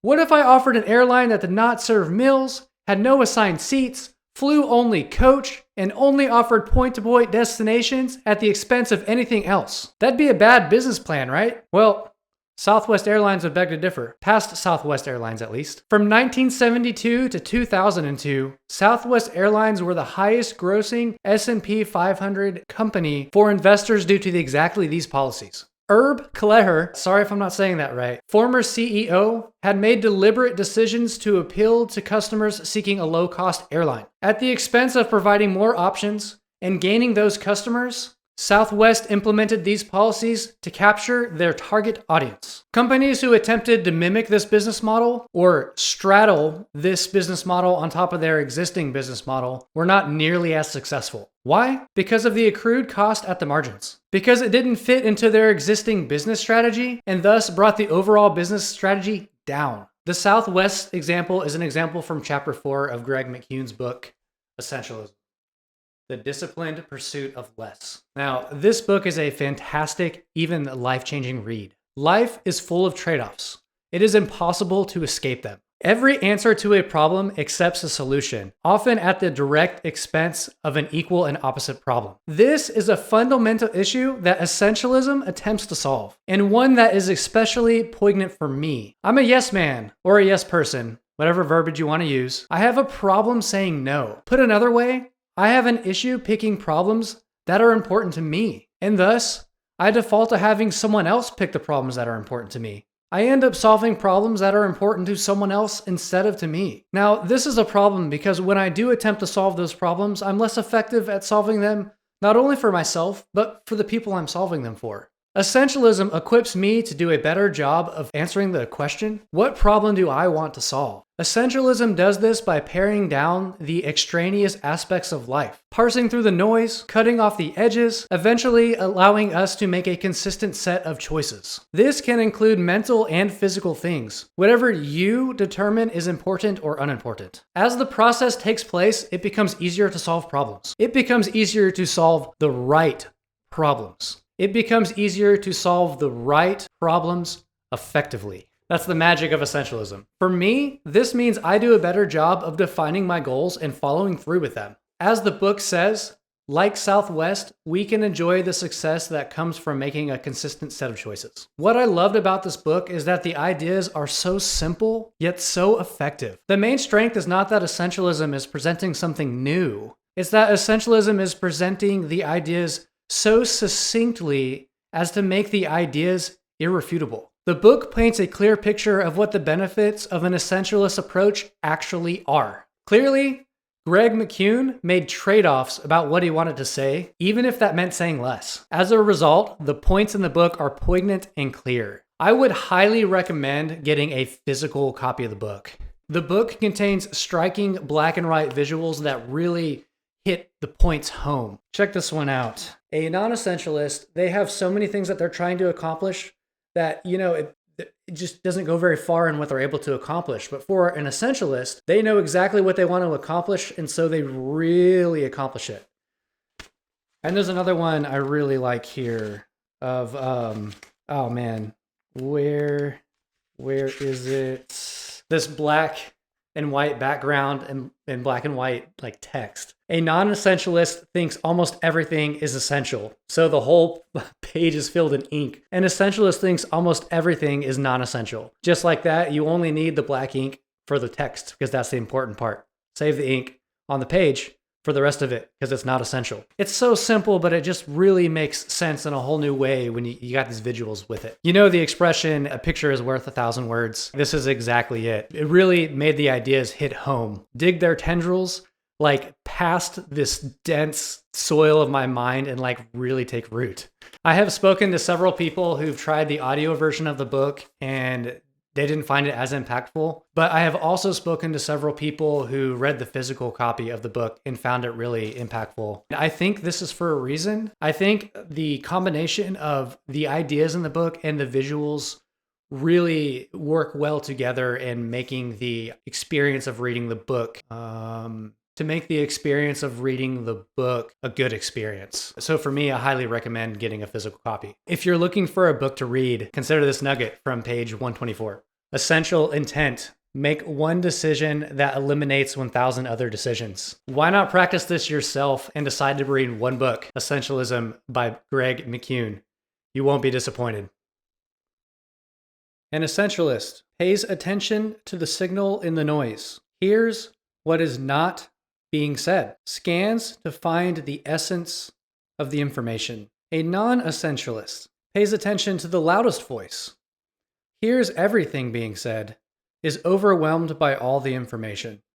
What if I offered an airline that did not serve meals, had no assigned seats, flew only coach, and only offered point-to-point destinations at the expense of anything else? That'd be a bad business plan, right? Well, Southwest Airlines would beg to differ, past Southwest Airlines at least. From 1972 to 2002, Southwest Airlines were the highest grossing S&P 500 company for investors due to exactly these policies. Herb Kelleher, sorry if I'm not saying that right, former CEO, had made deliberate decisions to appeal to customers seeking a low-cost airline. At the expense of providing more options and gaining those customers, Southwest implemented these policies to capture their target audience. Companies who attempted to mimic this business model or straddle this business model on top of their existing business model were not nearly as successful. Why? Because of the accrued cost at the margins. Because it didn't fit into their existing business strategy and thus brought the overall business strategy down. The Southwest example is an example from chapter 4 of Greg McKeown's book, Essentialism. The Disciplined Pursuit of Less. Now, this book is a fantastic, even life-changing read. Life is full of trade-offs. It is impossible to escape them. Every answer to a problem accepts a solution, often at the direct expense of an equal and opposite problem. This is a fundamental issue that essentialism attempts to solve, and one that is especially poignant for me. I'm a yes man, or a yes person, whatever verbiage you want to use. I have a problem saying no. Put another way, I have an issue picking problems that are important to me, and thus, I default to having someone else pick the problems that are important to me. I end up solving problems that are important to someone else instead of to me. Now, this is a problem because when I do attempt to solve those problems, I'm less effective at solving them, not only for myself, but for the people I'm solving them for. Essentialism equips me to do a better job of answering the question, what problem do I want to solve? Essentialism does this by paring down the extraneous aspects of life, parsing through the noise, cutting off the edges, eventually allowing us to make a consistent set of choices. This can include mental and physical things, whatever you determine is important or unimportant. As the process takes place, it becomes easier to solve problems. It becomes easier to solve the right problems. It becomes easier to solve the right problems effectively. That's the magic of essentialism. For me, this means I do a better job of defining my goals and following through with them. As the book says, like Southwest, we can enjoy the success that comes from making a consistent set of choices. What I loved about this book is that the ideas are so simple, yet so effective. The main strength is not that essentialism is presenting something new. It's that essentialism is presenting the ideas so succinctly as to make the ideas irrefutable. The book paints a clear picture of what the benefits of an essentialist approach actually are. Clearly, Greg McKeown made trade-offs about what he wanted to say, even if that meant saying less. As a result, the points in the book are poignant and clear. I would highly recommend getting a physical copy of the book. The book contains striking black and white visuals that really hit the points home. Check this one out. A non-essentialist, they have so many things that they're trying to accomplish that, it just doesn't go very far in what they're able to accomplish. But for an essentialist, they know exactly what they want to accomplish, and so they really accomplish it. And there's another one I really like here of, oh man, where is it? This black and white background and black and white like text. A non-essentialist thinks almost everything is essential, so the whole page is filled in ink. An essentialist thinks almost everything is non-essential. Just like that, you only need the black ink for the text because that's the important part. Save the ink on the page for the rest of it because it's not essential. It's so simple, but it just really makes sense in a whole new way when you got these visuals with it. You know the expression, a picture is worth 1,000 words. This is exactly it. It really made the ideas hit home. Dig their tendrils like past this dense soil of my mind and like really take root. I have spoken to several people who've tried the audio version of the book and they didn't find it as impactful, but I have also spoken to several people who read the physical copy of the book and found it really impactful. I think this is for a reason. I think the combination of the ideas in the book and the visuals really work well together in making the experience of reading the book, to make the experience of reading the book a good experience. So for me, I highly recommend getting a physical copy. If you're looking for a book to read, consider this nugget from page 124. Essential intent. Make one decision that eliminates 1,000 other decisions. Why not practice this yourself and decide to read one book, Essentialism by Greg McKeown? You won't be disappointed. An essentialist pays attention to the signal in the noise, hears what is not being said, scans to find the essence of the information. A non-essentialist pays attention to the loudest voice, hears everything being said, is overwhelmed by all the information.